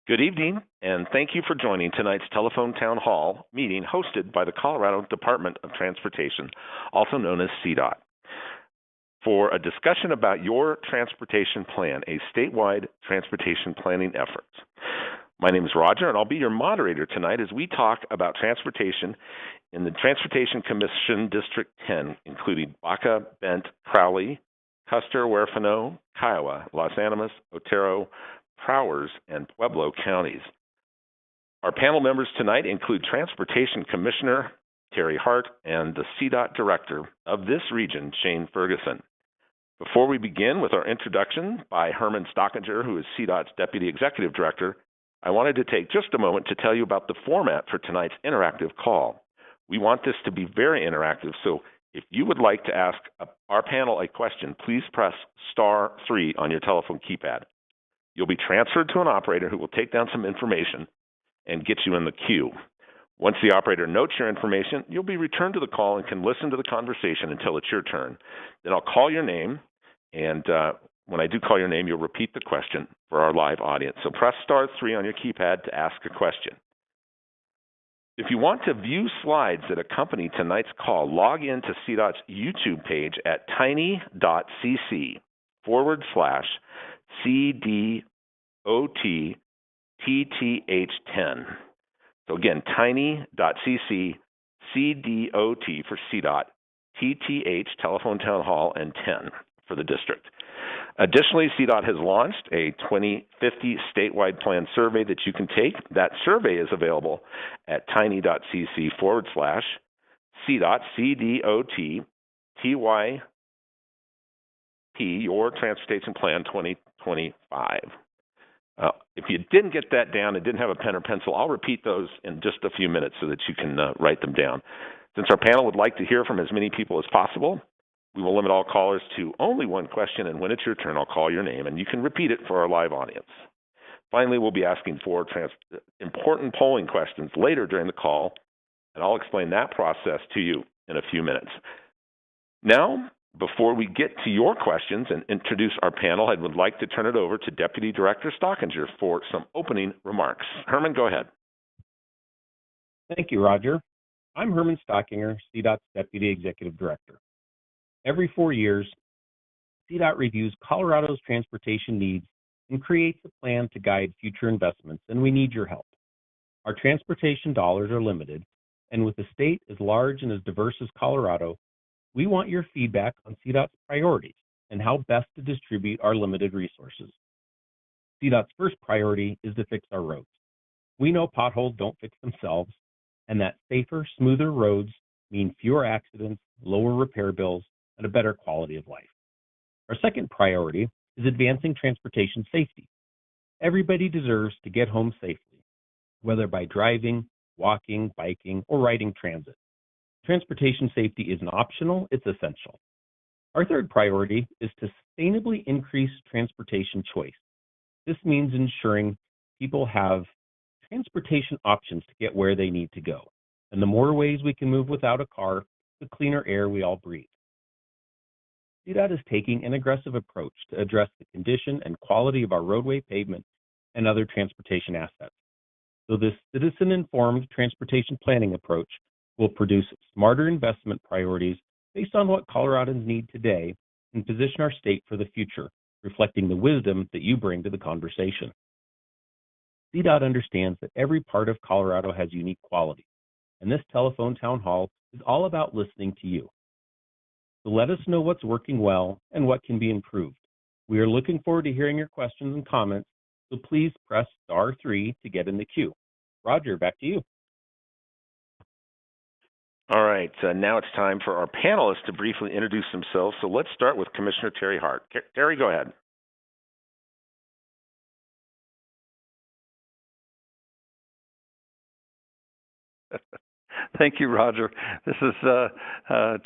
Good evening, and thank you for joining tonight's telephone town hall meeting hosted by the Colorado Department of Transportation, also known as CDOT, for a discussion about your transportation plan, a statewide transportation planning effort. My name is Roger, and I'll be your moderator tonight as we talk about transportation in the Transportation Commission District 10, including Baca, Bent, Crowley, Custer, Huerfano, Kiowa, Los Animas, Otero, Prowers, and Pueblo counties. Our panel members tonight include Transportation Commissioner Terry Hart and the CDOT Director of this region, Shane Ferguson. Before we begin with our introduction by Herman Stockinger, who is CDOT's Deputy Executive Director, I wanted to take just a moment to tell you about the format for tonight's interactive call. We want this to be very interactive, so if you would like to ask our panel a question, please press *3 on your telephone keypad. You'll be transferred to an operator who will take down some information and get you in the queue. Once the operator notes your information, you'll be returned to the call and can listen to the conversation until it's your turn. Then I'll call your name, and when I do call your name, you'll repeat the question for our live audience. So press *3 on your keypad to ask a question. If you want to view slides that accompany tonight's call, log in to CDOT's YouTube page at tiny.cc/CDOT-TTH10. So again, tiny.cc/CDOT for CDOT, TTH, Telephone Town Hall, and 10 for the district. Additionally, CDOT has launched a 2050 statewide plan survey that you can take. That survey is available at tiny.cc/CDOT-TYP, your Transportation Plan 2025. If you didn't get that down and didn't have a pen or pencil, I'll repeat those in just a few minutes so that you can write them down. Since our panel would like to hear from as many people as possible, we will limit all callers to only one question, and when it's your turn, I'll call your name, and you can repeat it for our live audience. Finally, we'll be asking for important polling questions later during the call, and I'll explain that process to you in a few minutes. Now, before we get to your questions and introduce our panel, I would like to turn it over to Deputy Director Stockinger for some opening remarks. Herman, go ahead. Thank you, Roger. I'm Herman Stockinger, CDOT's Deputy Executive Director. Every 4 years, CDOT reviews Colorado's transportation needs and creates a plan to guide future investments, and we need your help. Our transportation dollars are limited, and with a state as large and as diverse as Colorado, we want your feedback on CDOT's priorities and how best to distribute our limited resources. CDOT's first priority is to fix our roads. We know potholes don't fix themselves, and that safer, smoother roads mean fewer accidents, lower repair bills, and a better quality of life. Our second priority is advancing transportation safety. Everybody deserves to get home safely, whether by driving, walking, biking, or riding transit. Transportation safety isn't optional, it's essential. Our third priority is to sustainably increase transportation choice. This means ensuring people have transportation options to get where they need to go. And the more ways we can move without a car, the cleaner air we all breathe. CDOT is taking an aggressive approach to address the condition and quality of our roadway pavement and other transportation assets. So this citizen-informed transportation planning approach will produce smarter investment priorities based on what Coloradans need today and position our state for the future, reflecting the wisdom that you bring to the conversation. CDOT understands that every part of Colorado has unique qualities, and this telephone town hall is all about listening to you. So let us know what's working well and what can be improved. We are looking forward to hearing your questions and comments, so please press *3 to get in the queue. Roger, back to you. All right, now it's time for our panelists to briefly introduce themselves. So let's start with Commissioner Terry Hart. Terry, go ahead. Thank you, Roger. This is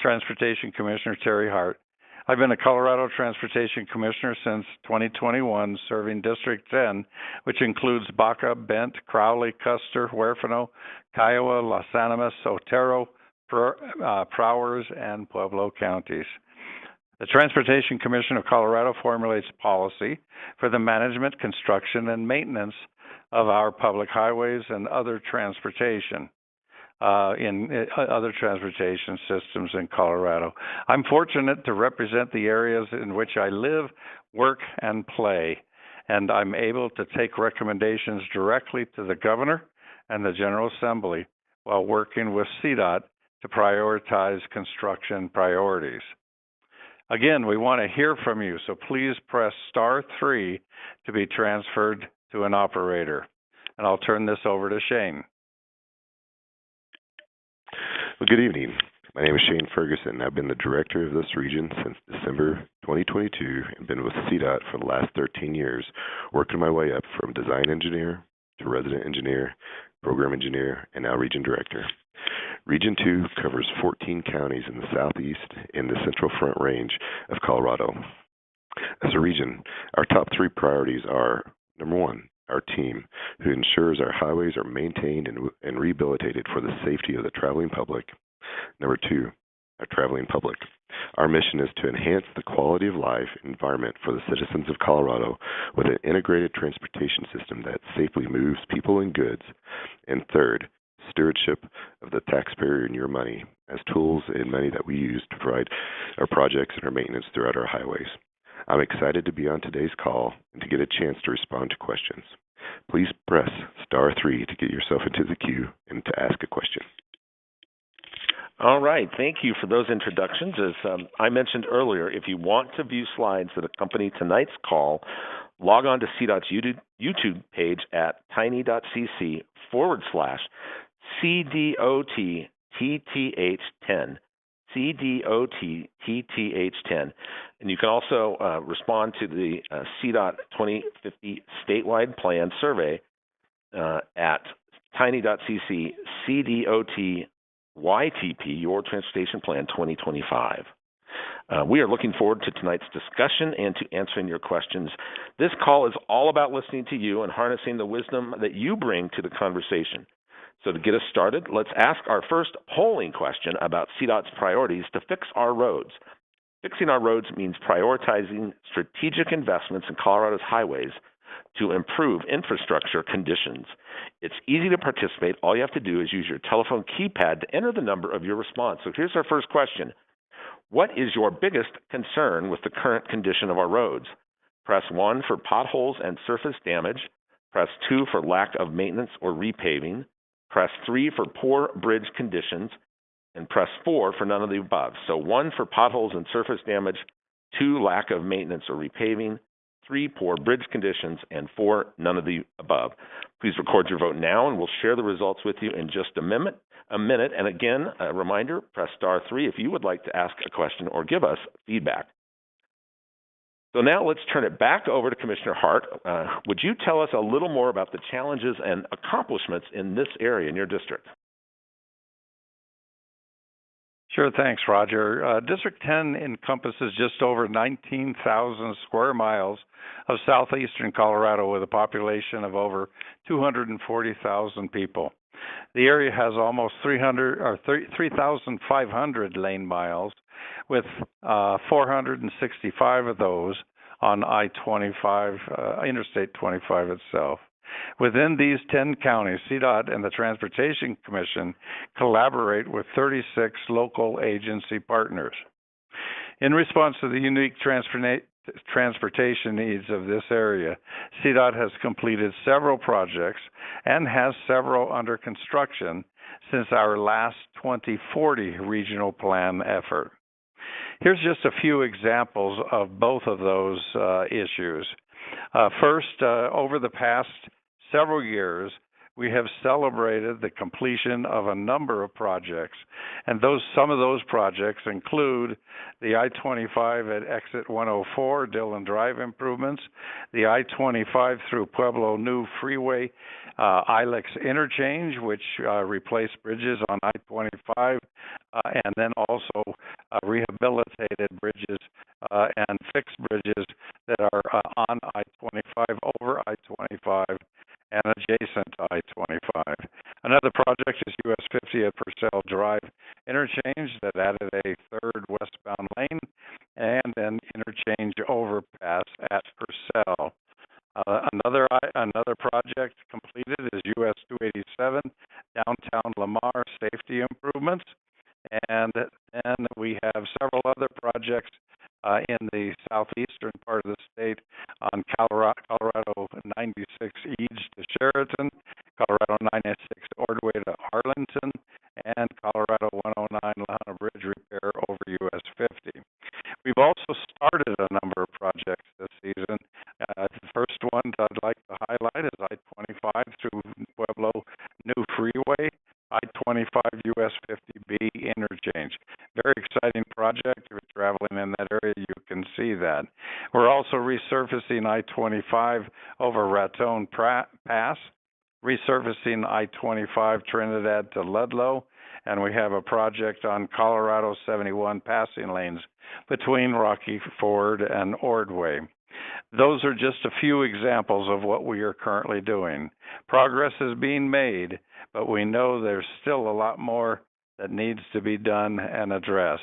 Transportation Commissioner Terry Hart. I've been a Colorado Transportation Commissioner since 2021, serving District 10, which includes Baca, Bent, Crowley, Custer, Huerfano, Kiowa, Los Animas, Otero, Prowers, and Pueblo counties. The Transportation Commission of Colorado formulates policy for the management, construction, and maintenance of our public highways and other transportation systems in Colorado. I'm fortunate to represent the areas in which I live, work, and play, and I'm able to take recommendations directly to the governor and the General Assembly while working with CDOT to prioritize construction priorities. Again, we want to hear from you, so please press *3 to be transferred to an operator. And I'll turn this over to Shane. Well, good evening. My name is Shane Ferguson. I've been the director of this region since December 2022 and been with CDOT for the last 13 years, working my way up from design engineer to resident engineer, program engineer, and now region director. Region 2 covers 14 counties in the southeast and the Central Front Range of Colorado. As a region, our top 3 priorities are, number 1, our team, who ensures our highways are maintained and rehabilitated for the safety of the traveling public. Number 2, our traveling public. Our mission is to enhance the quality of life environment for the citizens of Colorado with an integrated transportation system that safely moves people and goods. And third, stewardship of the taxpayer and your money as tools and money that we use to provide our projects and our maintenance throughout our highways. I'm excited to be on today's call and to get a chance to respond to questions. Please press *3 to get yourself into the queue and to ask a question. All right. Thank you for those introductions. As I mentioned earlier, if you want to view slides that accompany tonight's call, log on to CDOT's YouTube page at tiny.cc/CDOT-TTH10. CDOT-TTH10. And you can also respond to the CDOT 2050 statewide plan survey at tiny.cc/CDOT-YTP, Your Transportation Plan 2025. We are looking forward to tonight's discussion and to answering your questions. This call is all about listening to you and harnessing the wisdom that you bring to the conversation. So to get us started, let's ask our first polling question about CDOT's priorities to fix our roads. Fixing our roads means prioritizing strategic investments in Colorado's highways to improve infrastructure conditions. It's easy to participate. All you have to do is use your telephone keypad to enter the number of your response. So here's our first question. What is your biggest concern with the current condition of our roads? Press 1 for potholes and surface damage. Press 2 for lack of maintenance or repaving. Press 3 for poor bridge conditions. And press 4 for none of the above. So 1 for potholes and surface damage, 2 lack of maintenance or repaving, 3 poor bridge conditions, and 4 none of the above. Please record your vote now, and we'll share the results with you in just a minute. And again, a reminder, press *3 if you would like to ask a question or give us feedback. So now let's turn it back over to Commissioner Hart. Would you tell us a little more about the challenges and accomplishments in this area in your district? Sure, thanks, Roger. District 10 encompasses just over 19,000 square miles of southeastern Colorado with a population of over 240,000 people. The area has almost 3,500 lane miles, with 465 of those on I-25, Interstate 25 itself. Within these 10 counties, CDOT and the Transportation Commission collaborate with 36 local agency partners. In response to the unique transportation needs of this area, CDOT has completed several projects and has several under construction since our last 2040 regional plan effort. Here's just a few examples of both of those issues. First, over the past several years, we have celebrated the completion of a number of projects, and some of those projects include the I-25 at Exit 104, Dillon Drive improvements, the I-25 through Pueblo new freeway, Ilex interchange, which replaced bridges on I-25, and then also rehabilitated bridges and fixed bridges that are on I-25, over I-25, and adjacent to I-25. Another project is US 50 at Purcell Drive interchange that added a third westbound lane and an interchange overpass at Purcell. Another project completed is US 287, downtown Lamar safety improvements. And then we have several other projects in the southeastern part of the state on Colorado 96 East to Sheraton, Colorado 96 Ordway to Arlington, and Colorado 109 Lahana Bridge repair over US 50. We've also started a number of projects this season. The first one I'd like to highlight is I-25 through Pueblo New Freeway, I-25 US 50B interchange. Very exciting project. If you're traveling in that area, you can see that. We're also resurfacing I-25 over Raton Pass, resurfacing I-25 Trinidad to Ludlow, and we have a project on Colorado 71 passing lanes between Rocky Ford and Ordway. Those are just a few examples of what we are currently doing. Progress is being made, but we know there's still a lot more that needs to be done and addressed,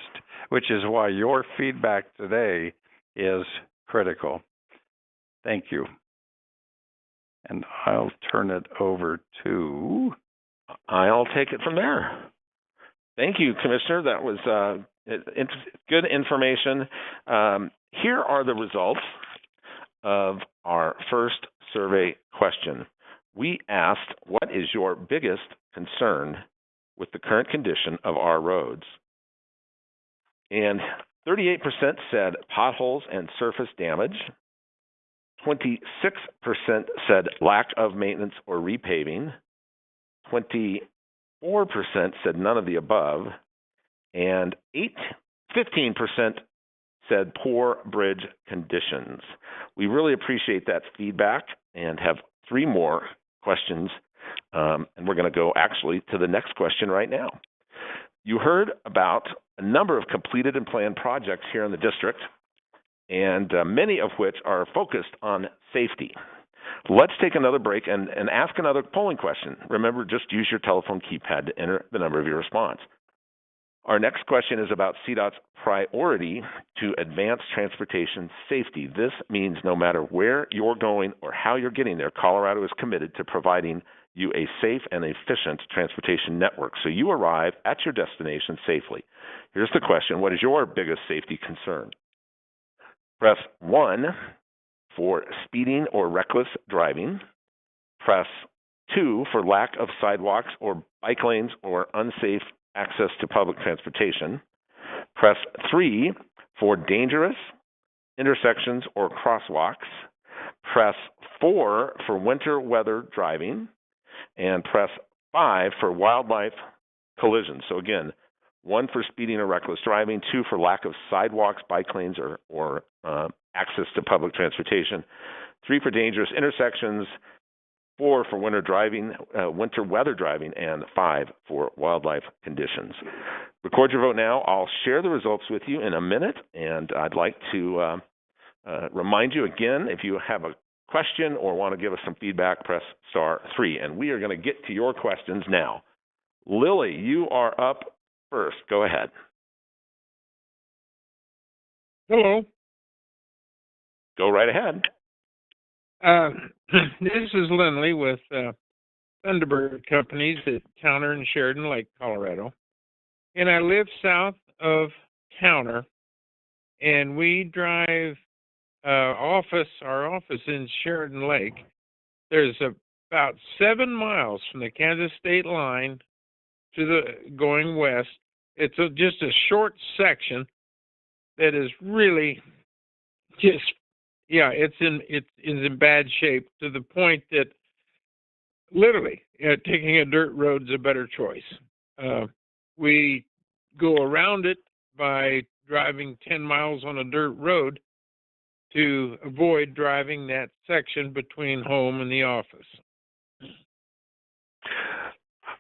which is why your feedback today is critical. Thank you. And I'll turn it over to... I'll take it from there. Thank you, Commissioner. That was good information. Here are the results of our first survey question. We asked, what is your biggest concern with the current condition of our roads? And 38% said potholes and surface damage. 26% said lack of maintenance or repaving. 24% said none of the above. And 15% said poor bridge conditions. We really appreciate that feedback and have 3 more questions. And we're going to go actually to the next question right now. You heard about a number of completed and planned projects here in the district, and many of which are focused on safety. Let's take another break and ask another polling question. Remember, just use your telephone keypad to enter the number of your response. Our next question is about CDOT's priority to advance transportation safety. This means no matter where you're going or how you're getting there, Colorado is committed to providing you a safe and efficient transportation network so you arrive at your destination safely. Here's the question. What is your biggest safety concern? Press 1 for speeding or reckless driving. Press 2 for lack of sidewalks or bike lanes or unsafe access to public transportation. Press 3 for dangerous intersections or crosswalks. Press 4 for winter weather driving. And press 5 for wildlife collisions. So again, 1 for speeding or reckless driving, 2 for lack of sidewalks, bike lanes, or access to public transportation, 3 for dangerous intersections, 4 for winter weather driving, and 5 for wildlife conditions. Record your vote now. I'll share the results with you in a minute, and I'd like to remind you again, if you have a question or want to give us some feedback, press *3. And we are going to get to your questions now. Lily, you are up first. Go ahead. Hello. Go right ahead. This is Lindley with Thunderbird Companies at Towner and Sheridan Lake, Colorado. And I live south of Towner, and we drive our office in Sheridan Lake. There's about 7 miles from the Kansas state line to going west. It's just a short section that is really just, it's in bad shape, to the point that literally taking a dirt road is a better choice. We go around it by driving 10 miles on a dirt road to avoid driving that section between home and the office.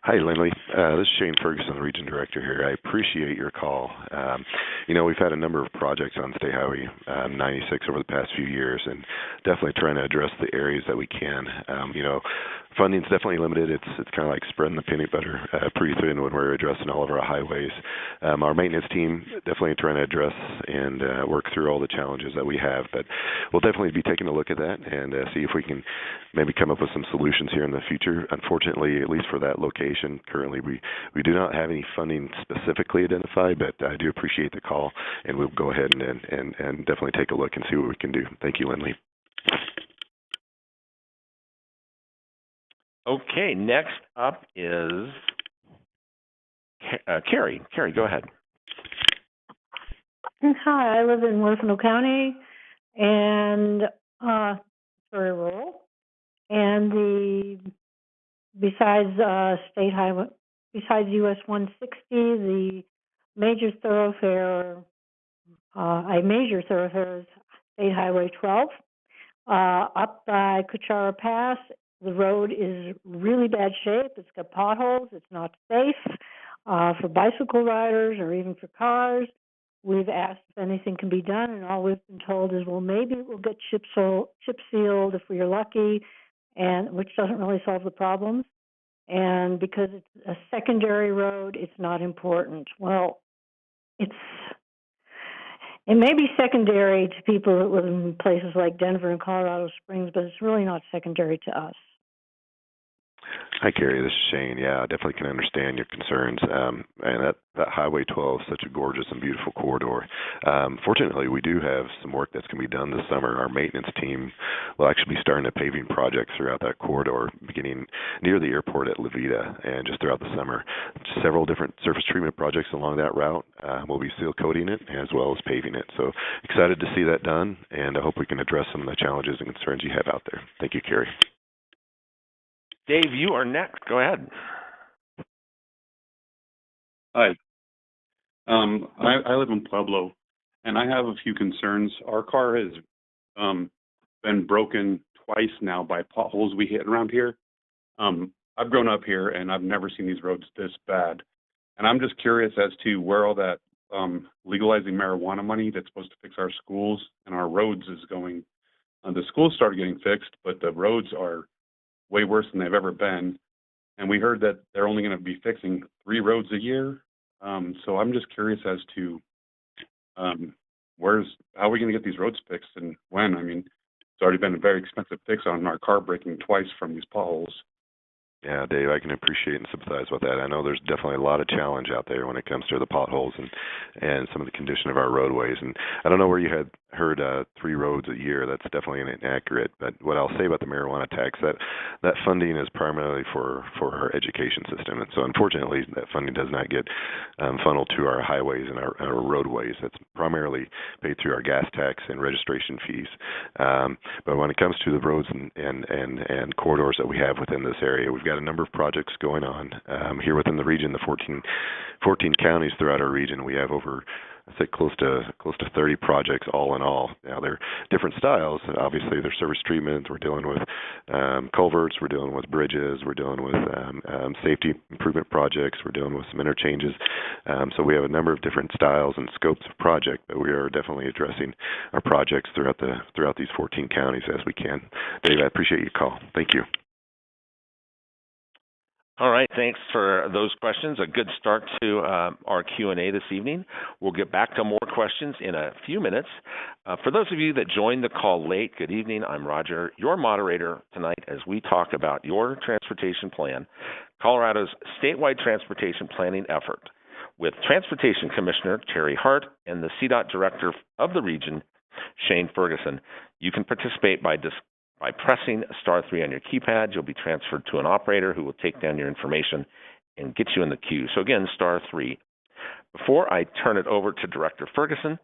Hi, Lindley. This is Shane Ferguson, the Region Director here. I appreciate your call. We've had a number of projects on State Highway 96 over the past few years, and definitely trying to address the areas that we can. Funding's definitely limited. It's kind of like spreading the peanut butter pretty thin when we're addressing all of our highways. Our maintenance team definitely trying to address and work through all the challenges that we have, but we'll definitely be taking a look at that and see if we can maybe come up with some solutions here in the future. Unfortunately, at least for that location, currently we do not have any funding specifically identified, but I do appreciate the call, and we'll go ahead and definitely take a look and see what we can do. Thank you, Lindley. Okay, next up is Carrie. Carrie, go ahead. Hi, I live in Huerfano County, and very rural. And besides state highway, besides US 160, the major thoroughfare, a major thoroughfare is State Highway 12. Up by Cuchara Pass, the road is really bad shape. It's got potholes. It's not safe for bicycle riders or even for cars. We've asked if anything can be done, and all we've been told is, well, maybe we'll get chip sealed if we're lucky, and which doesn't really solve the problems. And because it's a secondary road, it's not important. Well, it may be secondary to people that live in places like Denver and Colorado Springs, but it's really not secondary to us. Hi, Carrie. This is Shane. Yeah, I definitely can understand your concerns. And that Highway 12 is such a gorgeous and beautiful corridor. Fortunately, we do have some work that's going to be done this summer. Our maintenance team will actually be starting a paving project throughout that corridor, beginning near the airport at La Vida and just throughout the summer. Several different surface treatment projects along that route. We'll be seal coating it as well as paving it. So excited to see that done, and I hope we can address some of the challenges and concerns you have out there. Thank you, Carrie. Dave, you are next. Go ahead. Hi. I live in Pueblo, and I have a few concerns. Our car has been broken twice now by potholes we hit around here. I've grown up here, and I've never seen these roads this bad. And I'm just curious as to where all that legalizing marijuana money that's supposed to fix our schools and our roads is going. The schools started getting fixed, but the roads are way worse than they've ever been. And we heard that they're only going to be fixing 3 roads a year. So I'm just curious as to how are we going to get these roads fixed and when? I mean, it's already been a very expensive fix on our car breaking twice from these potholes. Yeah, Dave, I can appreciate and sympathize with that. I know there's definitely a lot of challenge out there when it comes to the potholes and some of the condition of our roadways. And I don't know where you had heard 3 roads a year. That's definitely inaccurate. But what I'll say about the marijuana tax, that funding is primarily for our education system. And so unfortunately, that funding does not get funneled to our highways and our roadways. That's primarily paid through our gas tax and registration fees. But when it comes to the roads and corridors that we have within this area, we've got a number of projects going on here within the region, the 14 counties throughout our region. We have over, I think, close to 30 projects all in all. Now, they're different styles. Obviously, they're surface treatment. We're dealing with culverts. We're dealing with bridges. We're dealing with safety improvement projects. We're dealing with some interchanges. So we have a number of different styles and scopes of project, but we are definitely addressing our projects throughout these 14 counties as we can. Dave, I appreciate your call. Thank you. All right, thanks for those questions. A good start to our Q&A this evening. We'll get back to more questions in a few minutes. For those of you that joined the call late, good evening. I'm Roger, your moderator tonight as we talk about your transportation plan, Colorado's statewide transportation planning effort, with Transportation Commissioner Terry Hart and the CDOT Director of the region, Shane Ferguson. You can participate by pressing *3 on your keypad. You'll be transferred to an operator who will take down your information and get you in the queue. So again, *3. Before I turn it over to Director Ferguson,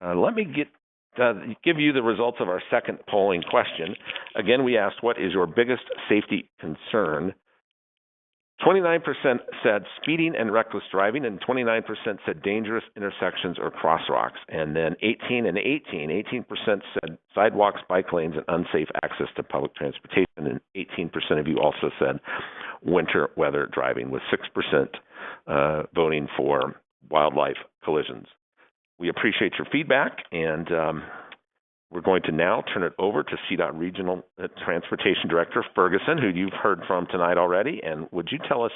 let me give you the results of our second polling question. Again, we asked, what is your biggest safety concern? 29% said speeding and reckless driving, and 29% said dangerous intersections or crosswalks. And then 18% said sidewalks, bike lanes, and unsafe access to public transportation. And 18% of you also said winter weather driving, with 6% voting for wildlife collisions. We appreciate your feedback, and we're going to now turn it over to CDOT Regional Transportation Director Ferguson, who you've heard from tonight already. And would you tell us,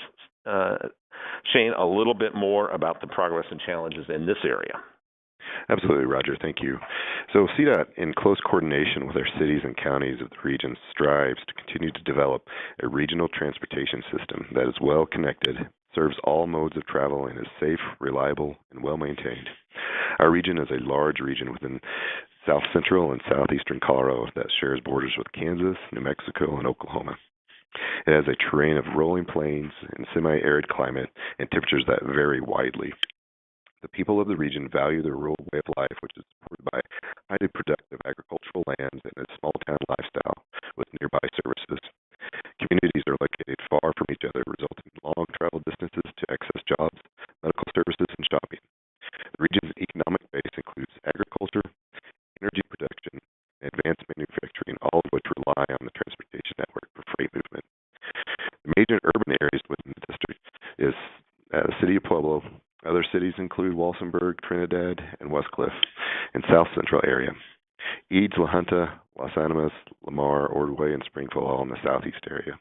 Shane, a little bit more about the progress and challenges in this area? Absolutely, Roger. Thank you. So CDOT, in close coordination with our cities and counties of the region, strives to continue to develop a regional transportation system that is well connected, serves all modes of travel, and is safe, reliable, and well maintained. Our region is a large region within south central and southeastern Colorado that shares borders with Kansas, New Mexico, and Oklahoma. It has a terrain of rolling plains and semi-arid climate and temperatures that vary widely. The people of the region value the rural way of life, which is supported by highly productive agricultural lands and a small-town lifestyle with nearby services. Communities are located far from each other, resulting in long travel distances to access jobs, medical services, and shopping. The region's economic base includes agriculture, energy production, and advanced manufacturing, all of which rely on the transportation network for freight movement. The major urban areas within the district is the city of Pueblo. Other cities include Walsenburg, Trinidad, and Westcliff, and South Central area. Eads, La Junta, Las Animas, Lamar, Ordway, and Springfield all in the southeast area.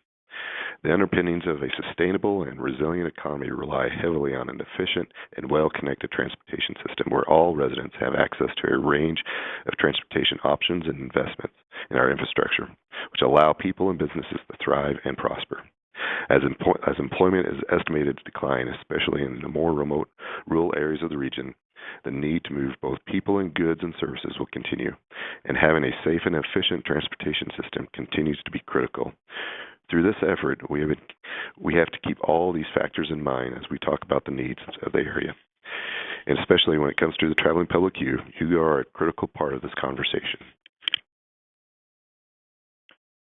The underpinnings of a sustainable and resilient economy rely heavily on an efficient and well-connected transportation system where all residents have access to a range of transportation options and investments in our infrastructure, which allow people and businesses to thrive and prosper. As employment is estimated to decline, especially in the more remote rural areas of the region, the need to move both people and goods and services will continue, and having a safe and efficient transportation system continues to be critical. Through this effort, we have to keep all these factors in mind as we talk about the needs of the area. And especially when it comes to the traveling public, you are a critical part of this conversation.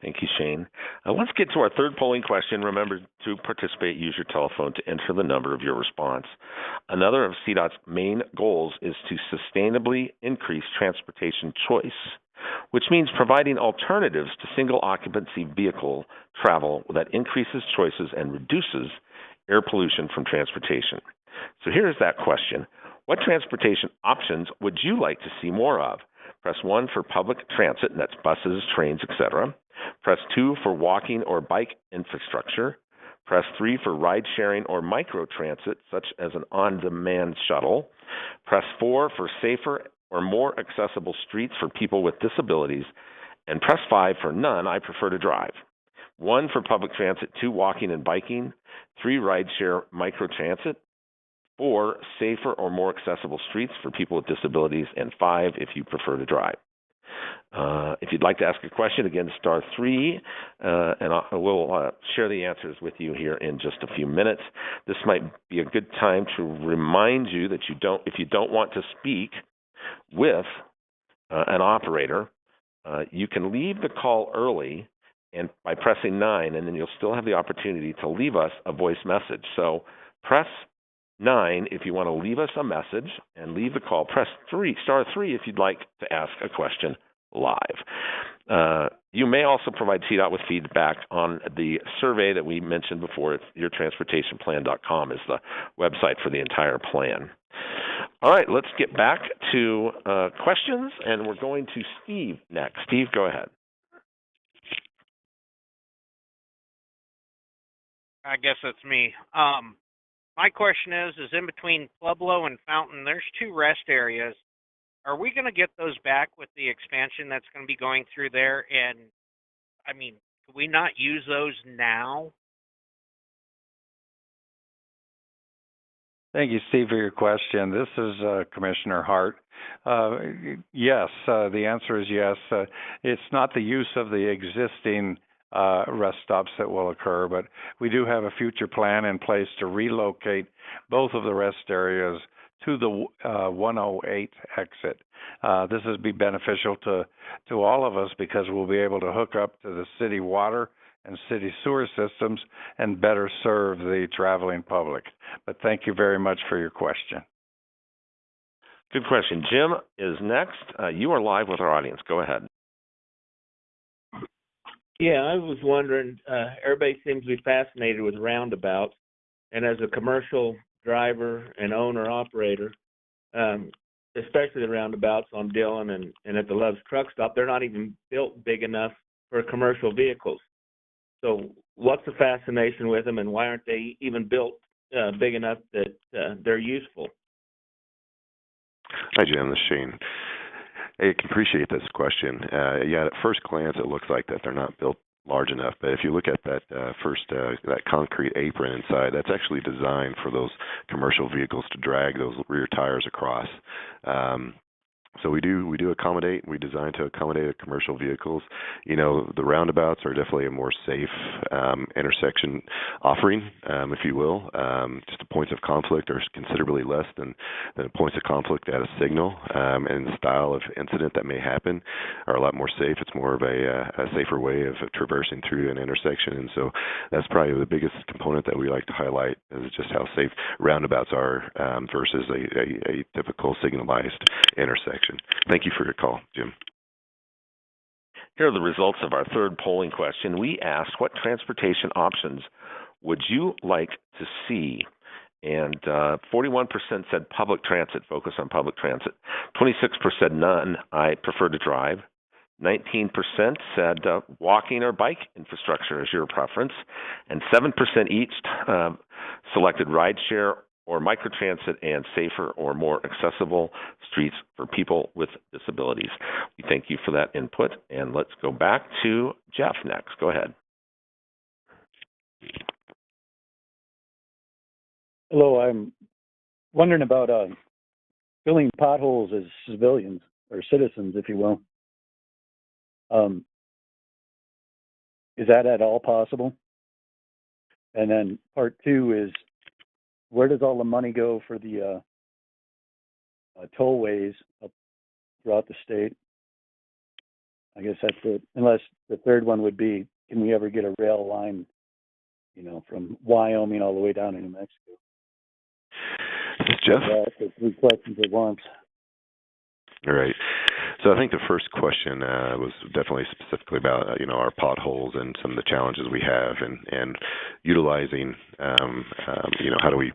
Thank you, Shane. Let's get to our third polling question. Remember to participate. Use your telephone to enter the number of your response. Another of CDOT's main goals is to sustainably increase transportation choice, which means providing alternatives to single-occupancy vehicle travel that increases choices and reduces air pollution from transportation. So here's that question. What transportation options would you like to see more of? Press 1 for public transit, and that's buses, trains, etc. Press 2 for walking or bike infrastructure. Press 3 for ride-sharing or microtransit, such as an on-demand shuttle. Press 4 for safer or more accessible streets for people with disabilities. And press 5 for none, I prefer to drive. 1 for public transit, 2 walking and biking, 3 ride-share microtransit, 4 safer or more accessible streets for people with disabilities, and 5 if you prefer to drive. If you'd like to ask a question, again, star 3, and we'll share the answers with you here in just a few minutes. This might be a good time to remind you that if you don't want to speak with an operator, you can leave the call early and by pressing 9, and then you'll still have the opportunity to leave us a voice message. So press 9 if you want to leave us a message and leave the call. Press star 3 if you'd like to ask a question live. You may also provide CDOT with feedback on the survey that we mentioned before. It's yourtransportationplan.com is the website for the entire plan. All right, let's get back to questions, and we're going to Steve next. Steve, go ahead. I guess that's me. My question is in between Pueblo and Fountain, there's 2 rest areas. Are we going to get those back with the expansion that's going to be going through there? And, I mean, can we not use those now? Thank you, Steve, for your question. This is Commissioner Hart. Yes, the answer is yes. It's not the use of the existing rest stops that will occur, but we do have a future plan in place to relocate both of the rest areas to the 108 exit. This will be beneficial to all of us because we'll be able to hook up to the city water and city sewer systems and better serve the traveling public. But thank you very much for your question. Good question. Jim is next. You are live with our audience. Go ahead. Yeah, I was wondering, everybody seems to be fascinated with roundabouts, and as a commercial driver and owner operator, um, especially the roundabouts on Dillon and at the Love's Truck Stop, they're not even built big enough for commercial vehicles. So what's the fascination with them, and why aren't they even built big enough that they're useful? Hi, Jim. This is Shane. I can appreciate this question. Yeah, at first glance, it looks like that they're not built large enough. But if you look at that that concrete apron inside, that's actually designed for those commercial vehicles to drag those rear tires across. Um, so we do accommodate. We design to accommodate commercial vehicles. You know, the roundabouts are definitely a more safe intersection offering, if you will. Just the points of conflict are considerably less than the points of conflict at a signal, and the style of incident that may happen are a lot more safe. It's more of a safer way of traversing through an intersection, and so that's probably the biggest component that we like to highlight is just how safe roundabouts are versus a typical signalized intersection. Thank you for your call, Jim. Here are the results of our third polling question. We asked, what transportation options would you like to see? And 41% said public transit, focus on public transit. 26% none, I prefer to drive. 19% said walking or bike infrastructure is your preference. And 7% each selected rideshare or microtransit and safer or more accessible streets for people with disabilities. We thank you for that input, and let's go back to Jeff next. Go ahead. Hello, I'm wondering about filling potholes as civilians or citizens, if you will. Is that at all possible? And then part two is, where does all the money go for the tollways up throughout the state? I guess that's it. Unless the third one would be, can we ever get a rail line, from Wyoming all the way down to New Mexico? This is Jeff. That's 3 questions at once. All right. So I think the first question was definitely specifically about our potholes and some of the challenges we have, and utilizing how do we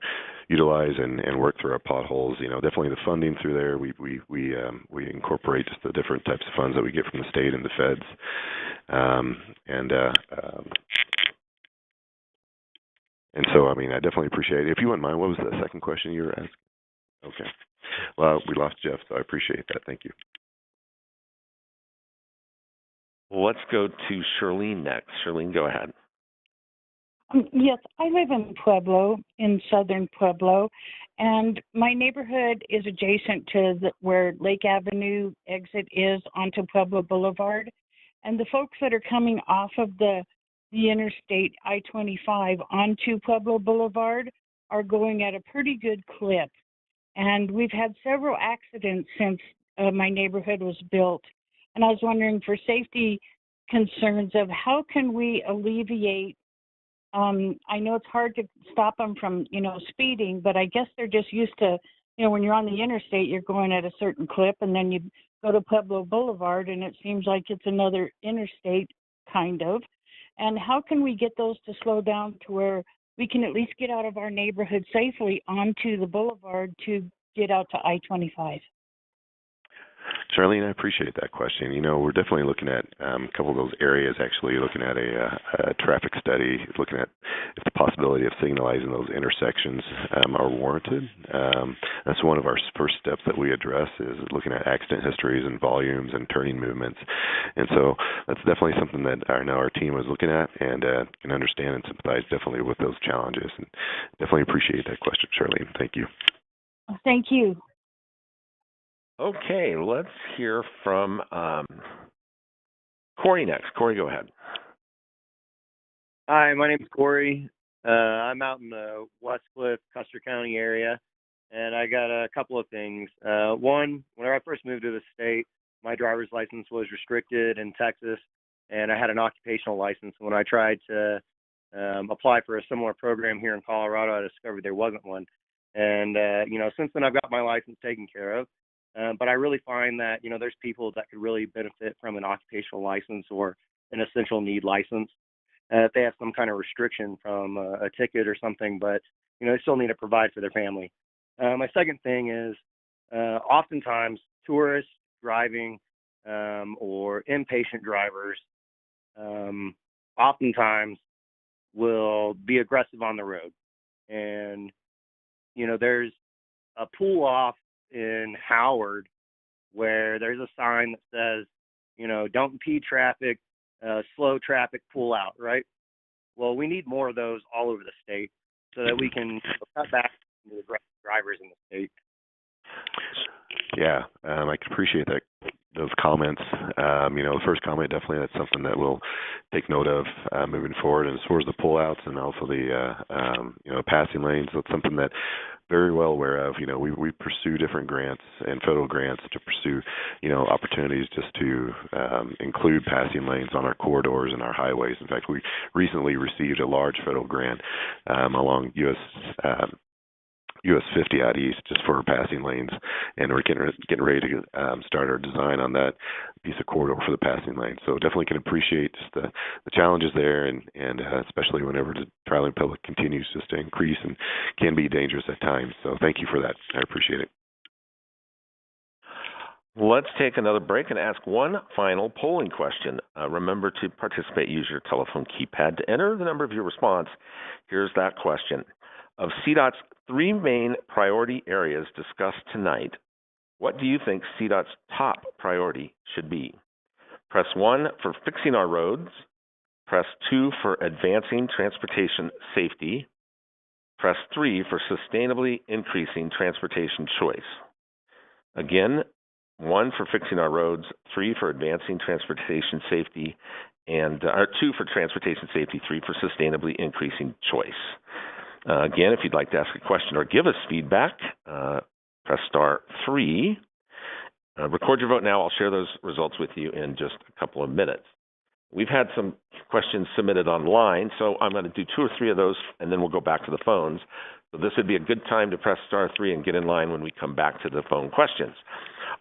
utilize and work through our potholes. Definitely the funding through there. We incorporate just the different types of funds that we get from the state and the feds, and so I definitely appreciate it. If you wouldn't mind, what was the second question you were asking? Okay. Well, we lost Jeff, so I appreciate that. Thank you. Well, let's go to Charlene next. Charlene, go ahead. Yes, I live in Pueblo, in southern Pueblo, and my neighborhood is adjacent to where Lake Avenue exit is onto Pueblo Boulevard. And the folks that are coming off of the interstate I-25 onto Pueblo Boulevard are going at a pretty good clip. And we've had several accidents since my neighborhood was built. And I was wondering, for safety concerns, of how can we alleviate, I know it's hard to stop them from, speeding, but I guess they're just used to, when you're on the interstate, you're going at a certain clip, and then you go to Pueblo Boulevard, and it seems like it's another interstate, kind of. And how can we get those to slow down to where we can at least get out of our neighborhood safely onto the boulevard to get out to I-25? Charlene, I appreciate that question. We're definitely looking at a couple of those areas, actually looking at a traffic study, looking at if the possibility of signalizing those intersections are warranted. That's one of our first steps that we address, is looking at accident histories and volumes and turning movements. And so that's definitely something that our team is looking at, and can understand and sympathize definitely with those challenges. And definitely appreciate that question, Charlene. Thank you. Thank you. Okay, let's hear from Corey next. Corey, go ahead. Hi, my name's Corey. I'm out in the Westcliff, Custer County area, and I got a couple of things. One, when I first moved to the state, my driver's license was restricted in Texas, and I had an occupational license. When I tried to apply for a similar program here in Colorado, I discovered there wasn't one. And, since then I've got my license taken care of. But I really find that, there's people that could really benefit from an occupational license or an essential need license. If they have some kind of restriction from a ticket or something, but they still need to provide for their family. My second thing is oftentimes tourists driving or impatient drivers oftentimes will be aggressive on the road. And, there's a pull off in Howard where there's a sign that says, don't impede traffic, slow traffic, pull out, right? Well, we need more of those all over the state so that we can cut back the aggressive drivers in the state. Yeah, I can appreciate those comments. The first comment, definitely that's something that we'll take note of moving forward. And as far as the pullouts and also the passing lanes, that's something that very well aware of. We pursue different grants and federal grants to pursue, opportunities just to include passing lanes on our corridors and our highways. In fact, we recently received a large federal grant along US 50 out east just for passing lanes, and we're getting ready to start our design on that piece of corridor for the passing lane. So definitely can appreciate just the challenges there, and especially whenever the traveling public continues just to increase and can be dangerous at times. So thank you for that. I appreciate it. Let's take another break and ask one final polling question. Remember to participate. Use your telephone keypad to enter the number of your response. Here's that question. Of CDOT's 3 main priority areas discussed tonight, what do you think CDOT's top priority should be? Press 1 for fixing our roads. Press 2 for advancing transportation safety. Press 3 for sustainably increasing transportation choice. Again, 1 for fixing our roads, 3 for advancing transportation safety, and 2 for transportation safety, 3 for sustainably increasing choice. Again, if you'd like to ask a question or give us feedback, press star 3. Record your vote now. I'll share those results with you in just a couple of minutes. We've had some questions submitted online, so I'm going to do 2 or 3 of those, and then we'll go back to the phones. So this would be a good time to press star 3 and get in line when we come back to the phone questions.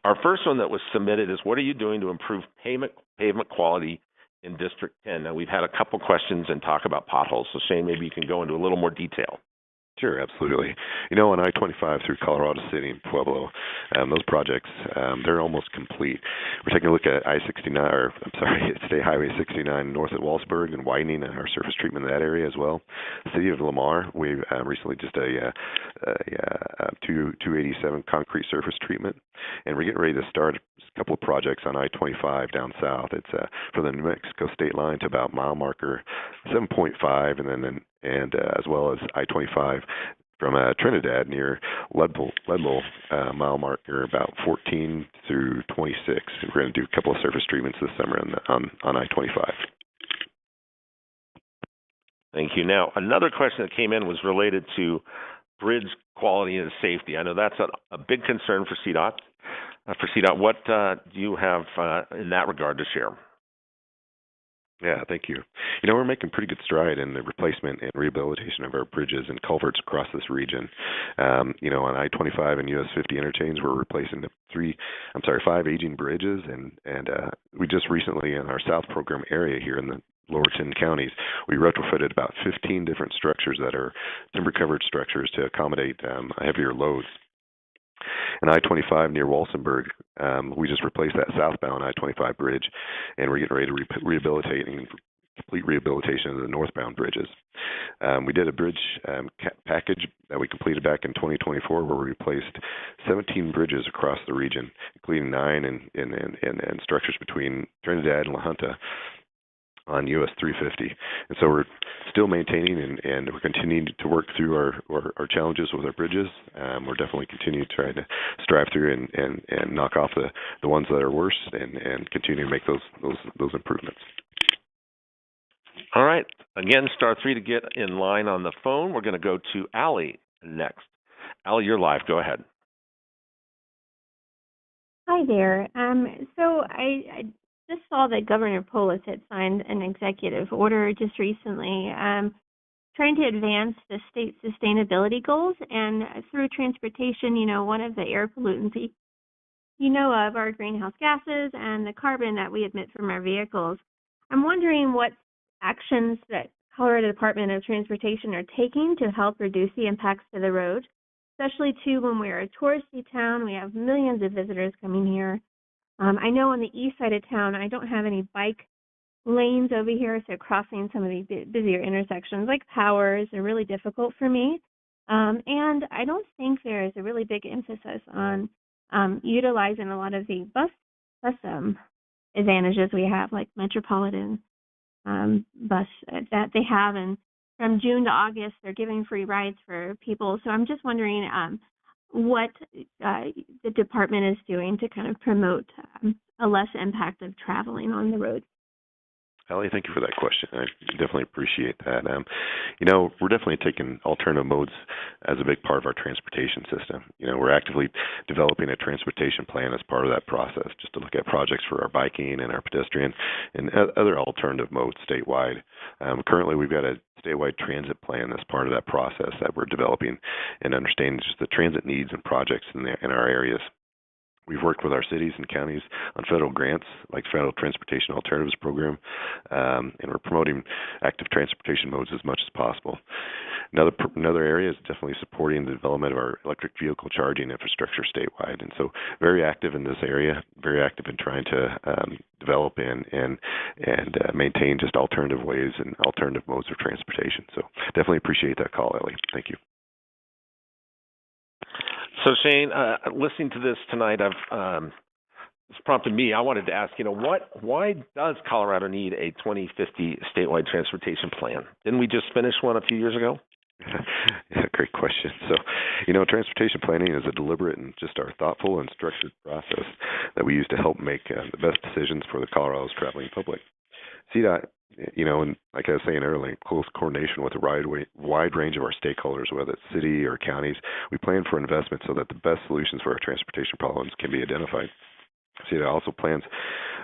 Our first one that was submitted is, what are you doing to improve pavement quality in District 10? Now, we've had a couple questions and talk about potholes, so Shane, maybe you can go into a little more detail. Sure, absolutely. On I-25 through Colorado City and Pueblo, those projects, they're almost complete. We're taking a look at State Highway 69 north at Walsburg and widening our surface treatment in that area as well. The City of Lamar, we recently just a 287 concrete surface treatment, and we're getting ready to start a couple of projects on I-25 down south. It's from the New Mexico state line to about mile marker 7.5, and as well as I-25 from Trinidad near Leadville, mile marker about 14 through 26. And we're going to do a couple of surface treatments this summer on I-25. Thank you. Now, another question that came in was related to bridge quality and safety. I know that's a big concern for CDOT. What do you have in that regard to share? Yeah, thank you. We're making pretty good stride in the replacement and rehabilitation of our bridges and culverts across this region. On I-25 and US 50 interchange, we're replacing 5 aging bridges, and we just recently in our South Program area here in the lower 10 counties, we retrofitted about 15 different structures that are timber-covered structures to accommodate heavier loads. And I-25 near Walsenburg, we just replaced that southbound I-25 bridge, and we're getting ready to rehabilitate and complete rehabilitation of the northbound bridges. We did a bridge package that we completed back in 2024 where we replaced 17 bridges across the region, including 9 and structures between Trinidad and La Junta on US 350. And so we're still maintaining and we're continuing to work through our challenges with our bridges. We're definitely continuing to try to strive through and knock off the ones that are worse and continue to make those improvements. All right. Again, star 3 to get in line on the phone. We're going to go to Allie next. Allie, you're live. Go ahead. Hi there. So I just saw that Governor Polis had signed an executive order just recently trying to advance the state sustainability goals. And through transportation, one of the air pollutants of are greenhouse gases and the carbon that we emit from our vehicles. I'm wondering what actions that Colorado Department of Transportation are taking to help reduce the impacts to the road, especially too when we're a touristy town. We have millions of visitors coming here. I know on the east side of town, I don't have any bike lanes over here, so crossing some of the busier intersections like Powers are really difficult for me. And I don't think there is a really big emphasis on utilizing a lot of the bus advantages we have, like Metropolitan bus that they have. And from June to August, they're giving free rides for people. So I'm just wondering what the department is doing to kind of promote a less impact of traveling on the road. Ellie, thank you for that question. I definitely appreciate that. We're definitely taking alternative modes as a big part of our transportation system. We're actively developing a transportation plan as part of that process, just to look at projects for our biking and our pedestrian and other alternative modes statewide. Currently, we've got a statewide transit plan as part of that process that we're developing and understanding just the transit needs and projects in our areas. We've worked with our cities and counties on federal grants, like Federal Transportation Alternatives Program, and we're promoting active transportation modes as much as possible. Another area is definitely supporting the development of our electric vehicle charging infrastructure statewide, and so very active in this area, very active in trying to develop and maintain just alternative ways and alternative modes of transportation. So definitely appreciate that call, Ellie. Thank you. So Shane, listening to this tonight, it's prompted me. I wanted to ask, why does Colorado need a 2050 statewide transportation plan? Didn't we just finish one a few years ago? Yeah, great question. So, transportation planning is a deliberate and just our thoughtful and structured process that we use to help make the best decisions for the Colorado's traveling public. CDOT, and like I was saying earlier, close coordination with a wide range of our stakeholders, whether it's city or counties, we plan for investment so that the best solutions for our transportation problems can be identified. CDOT also plans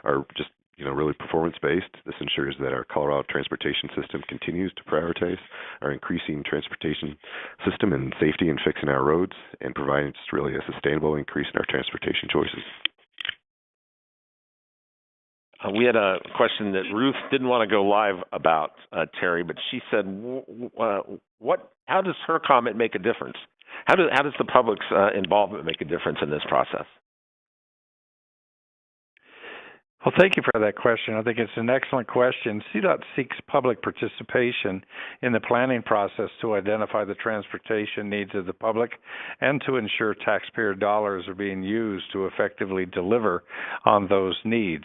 are just really performance-based. This ensures that our Colorado transportation system continues to prioritize our increasing transportation system and safety and fixing our roads and providing just really a sustainable increase in our transportation choices. We had a question that Ruth didn't want to go live about, Terry, but she said, how does her comment make a difference? How does the public's involvement make a difference in this process? Well, thank you for that question. I think it's an excellent question. CDOT seeks public participation in the planning process to identify the transportation needs of the public and to ensure taxpayer dollars are being used to effectively deliver on those needs.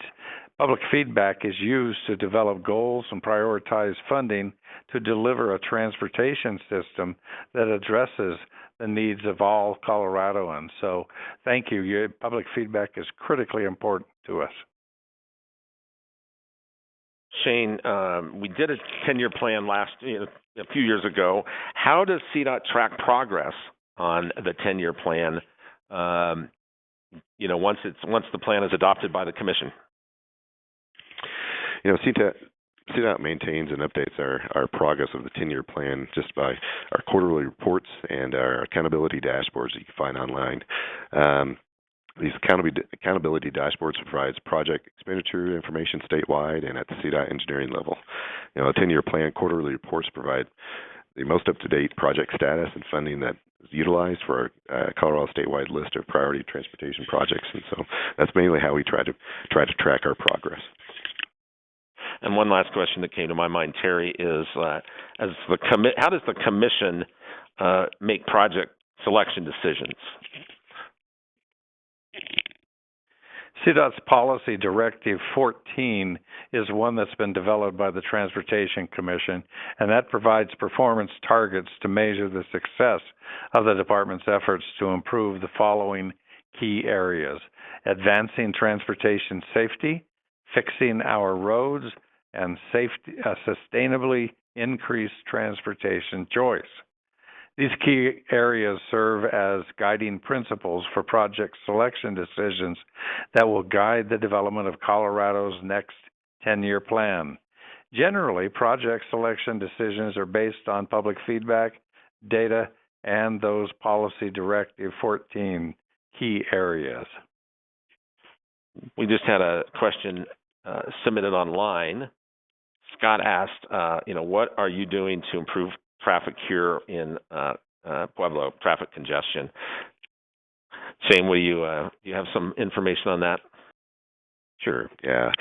Public feedback is used to develop goals and prioritize funding to deliver a transportation system that addresses the needs of all Coloradoans. So thank you. Your public feedback is critically important to us. Shane, we did a 10-year plan a few years ago. How does CDOT track progress on the 10-year plan? Once the plan is adopted by the commission. CDOT maintains and updates our progress of the 10-year plan just by our quarterly reports and our accountability dashboards that you can find online. These accountability dashboards provides project expenditure information statewide and at the CDOT engineering level. A 10-year plan quarterly reports provide the most up-to-date project status and funding that is utilized for our Colorado statewide list of priority transportation projects, and so that's mainly how we try to track our progress. And one last question that came to my mind, Terry, is how does the commission make project selection decisions? CDOT's Policy Directive 14 is one that's been developed by the Transportation Commission, and that provides performance targets to measure the success of the department's efforts to improve the following key areas: advancing transportation safety, fixing our roads, and sustainably increase transportation choice. These key areas serve as guiding principles for project selection decisions that will guide the development of Colorado's next 10-year plan. Generally, project selection decisions are based on public feedback, data, and those Policy Directive 14 key areas. We just had a question submitted online. Scott asked, what are you doing to improve traffic here in Pueblo, traffic congestion? Shane, do you have some information on that? Sure, yeah.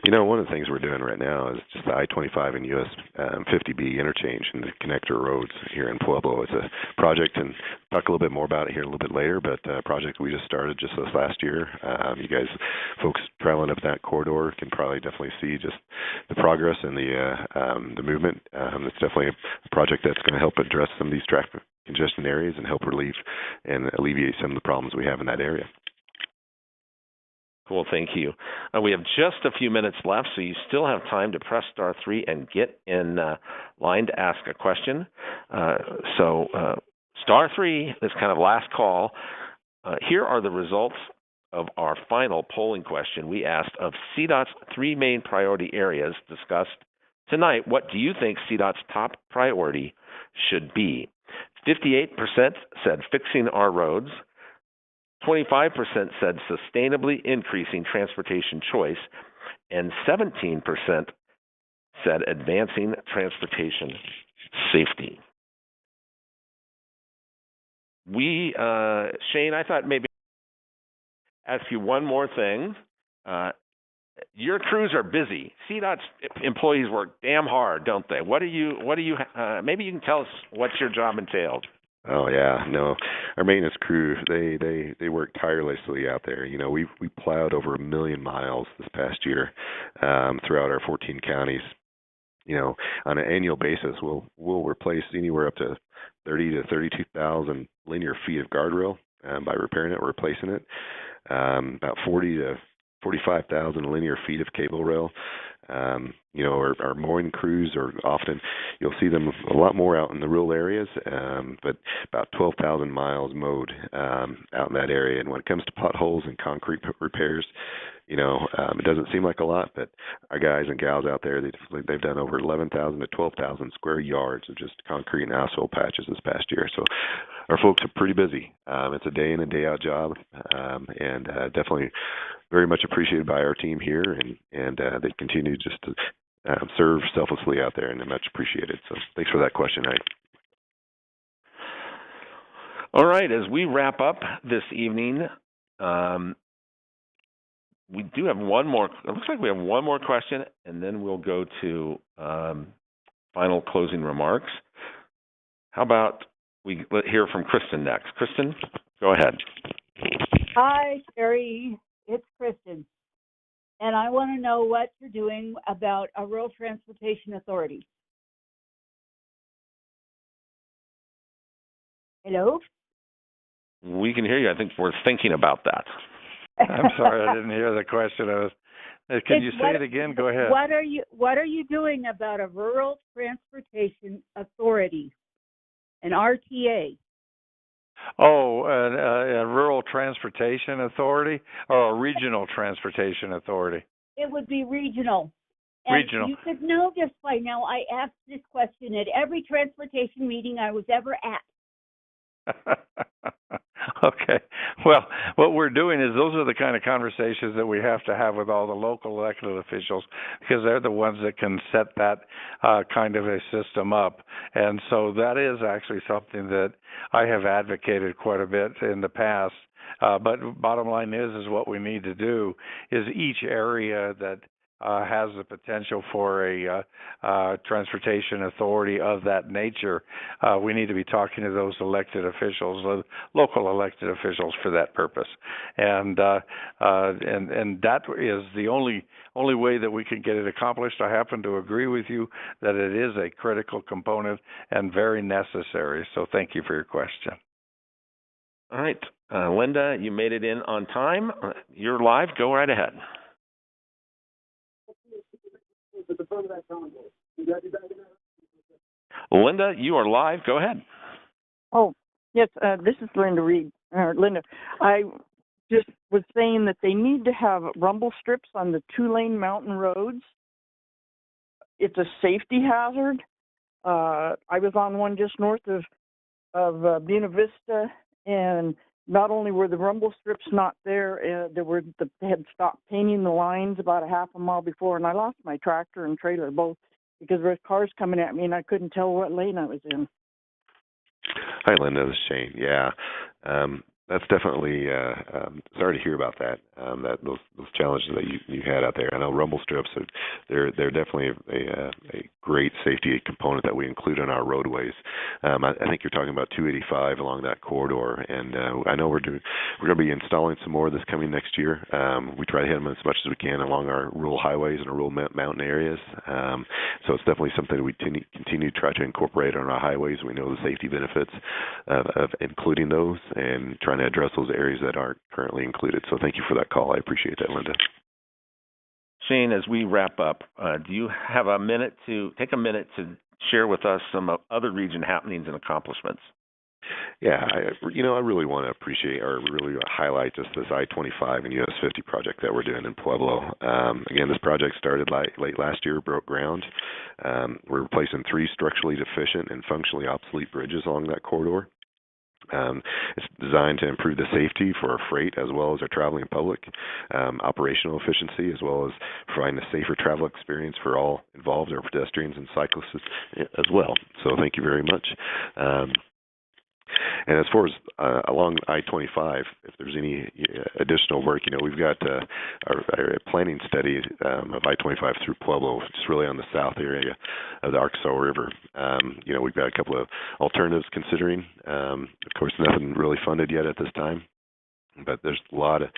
One of the things we're doing right now is just the I-25 and US 50B interchange and the connector roads here in Pueblo. It's a project, and talk a little bit more about it here a little bit later, but a project we just started just this last year. You guys, folks traveling up that corridor can probably definitely see just the progress and the movement. It's definitely a project that's going to help address some of these traffic congestion areas and help relieve and alleviate some of the problems we have in that area. Cool, thank you. We have just a few minutes left, so you still have time to press star 3 and get in line to ask a question. Star 3 is kind of last call. Here are the results of our final polling question. We asked, of CDOT's 3 main priority areas discussed tonight, what do you think CDOT's top priority should be? 58% said fixing our roads. 25% said sustainably increasing transportation choice, and 17% said advancing transportation safety. Shane, I thought maybe ask you one more thing. Your crews are busy. CDOT's employees work damn hard, don't they? Maybe you can tell us what your job entails. Oh yeah, no. Our maintenance crew, they work tirelessly out there. We plowed over 1 million miles this past year throughout our 14 counties. On an annual basis, we'll replace anywhere up to 30 to 32,000 linear feet of guardrail by repairing it or replacing it. About 40 to 45,000 linear feet of cable rail. Our mowing crews are often, you'll see them a lot more out in the rural areas, but about 12,000 miles mowed out in that area. And when it comes to potholes and concrete repairs, it doesn't seem like a lot, but our guys and gals out there, they've done over 11,000 to 12,000 square yards of just concrete and asphalt patches this past year. So our folks are pretty busy. It's a day in and day out job, and definitely very much appreciated by our team here, and they continue just to serve selflessly out there, and they're much appreciated. So thanks for that question, Hank. All right, as we wrap up this evening, we do have one more. It looks like we have one more question, and then we'll go to final closing remarks. How about we hear from Kristen next? Kristen, go ahead. Hi, Sherry. It's Kristen. And I want to know what you're doing about a rural transportation authority. Hello? We can hear you. I think we're thinking about that. I'm sorry, I didn't hear the question. Can you say it again? Go ahead. What are you doing about a rural transportation authority, an RTA? Oh, a rural transportation authority or a regional transportation authority? It would be regional. And regional. You should know this by now. I asked this question at every transportation meeting I was ever at. Okay. Well, what we're doing is those are the kind of conversations that we have to have with all the local elected officials, because they're the ones that can set that kind of a system up. And so that is actually something that I have advocated quite a bit in the past. But bottom line is what we need to do is each area that has the potential for a transportation authority of that nature, we need to be talking to those elected officials, local elected officials, for that purpose. And that is the only way that we can get it accomplished. I happen to agree with you that it is a critical component and very necessary. So thank you for your question. All right. Linda, you made it in on time. You're live. Go right ahead. Linda, you are live. Go ahead. Oh, yes, this is Linda Reed. Linda, I just was saying that they need to have rumble strips on the 2-lane mountain roads. It's a safety hazard. I was on one just north of Buena Vista, and not only were the rumble strips not there, they had stopped painting the lines about a half a mile before, and I lost my tractor and trailer both because there was cars coming at me and I couldn't tell what lane I was in. Hi, Linda. This is Shane. Yeah, that's definitely sorry to hear about that. That those challenges that you had out there. I know rumble strips they're definitely a great safety component that we include on our roadways. I think you're talking about 285 along that corridor, and I know we're going to be installing some more this coming next year. We try to hit them as much as we can along our rural highways and our rural mountain areas. So it's definitely something that we continue to try to incorporate on our highways. We know the safety benefits of including those and trying to address those areas that aren't currently included. So thank you for that call. I appreciate that, Linda. Shane, as we wrap up, do you have a minute to share with us some other region happenings and accomplishments? Yeah, I really want to appreciate or really highlight just this I-25 and US 50 project that we're doing in Pueblo. Again, this project started late last year, broke ground. We're replacing 3 structurally deficient and functionally obsolete bridges along that corridor. It's designed to improve the safety for our freight as well as our traveling public, operational efficiency, as well as providing a safer travel experience for all involved, our pedestrians and cyclists as well. So thank you very much. And as far as along I-25, if there's any additional work, we've got our planning study of I-25 through Pueblo, just really on the south area of the Arkansas River. We've got a couple of alternatives considering. Of course, nothing really funded yet at this time, but there's a lot of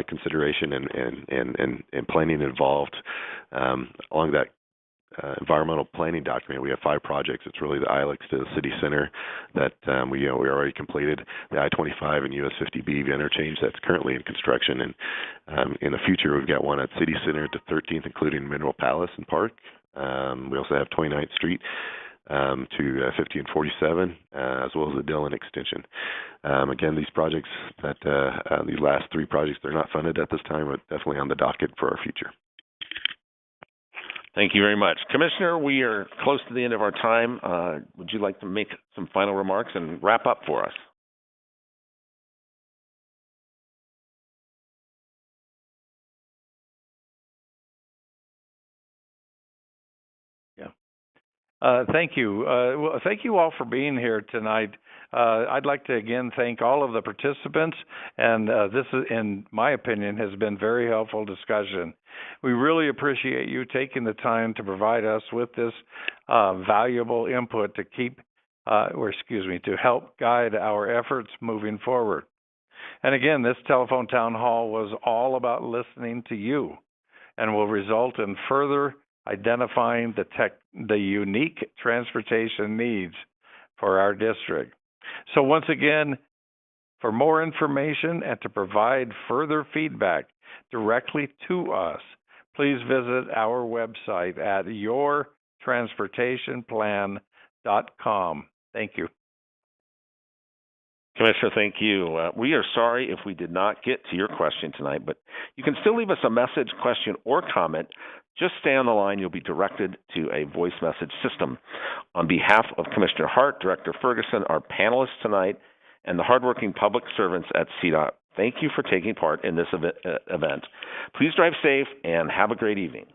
consideration and planning involved along that environmental planning document. We have 5 projects. It's really the ILEX to the city center that we already completed, the I-25 and US 50B interchange that's currently in construction, and in the future we've got one at City Center to 13th, including Mineral Palace and Park. We also have 29th Street to 50 and 47, as well as the Dillon extension. Again, these projects these last 3 projects, they're not funded at this time, but definitely on the docket for our future. Thank you very much. Commissioner, we are close to the end of our time. Would you like to make some final remarks and wrap up for us? Thank you. Well, thank you all for being here tonight. I'd like to again thank all of the participants, and this, in my opinion, has been very helpful discussion. We really appreciate you taking the time to provide us with this valuable input to help guide our efforts moving forward. And again, this telephone town hall was all about listening to you and will result in further identifying the unique transportation needs for our district. So once again, for more information and to provide further feedback directly to us, please visit our website at yourtransportationplan.com. Thank you. Commissioner, thank you. We are sorry if we did not get to your question tonight, but you can still leave us a message, question, or comment. Just stay on the line. You'll be directed to a voice message system. On behalf of Commissioner Hart, Director Ferguson, our panelists tonight, and the hardworking public servants at CDOT, thank you for taking part in this event. Please drive safe and have a great evening.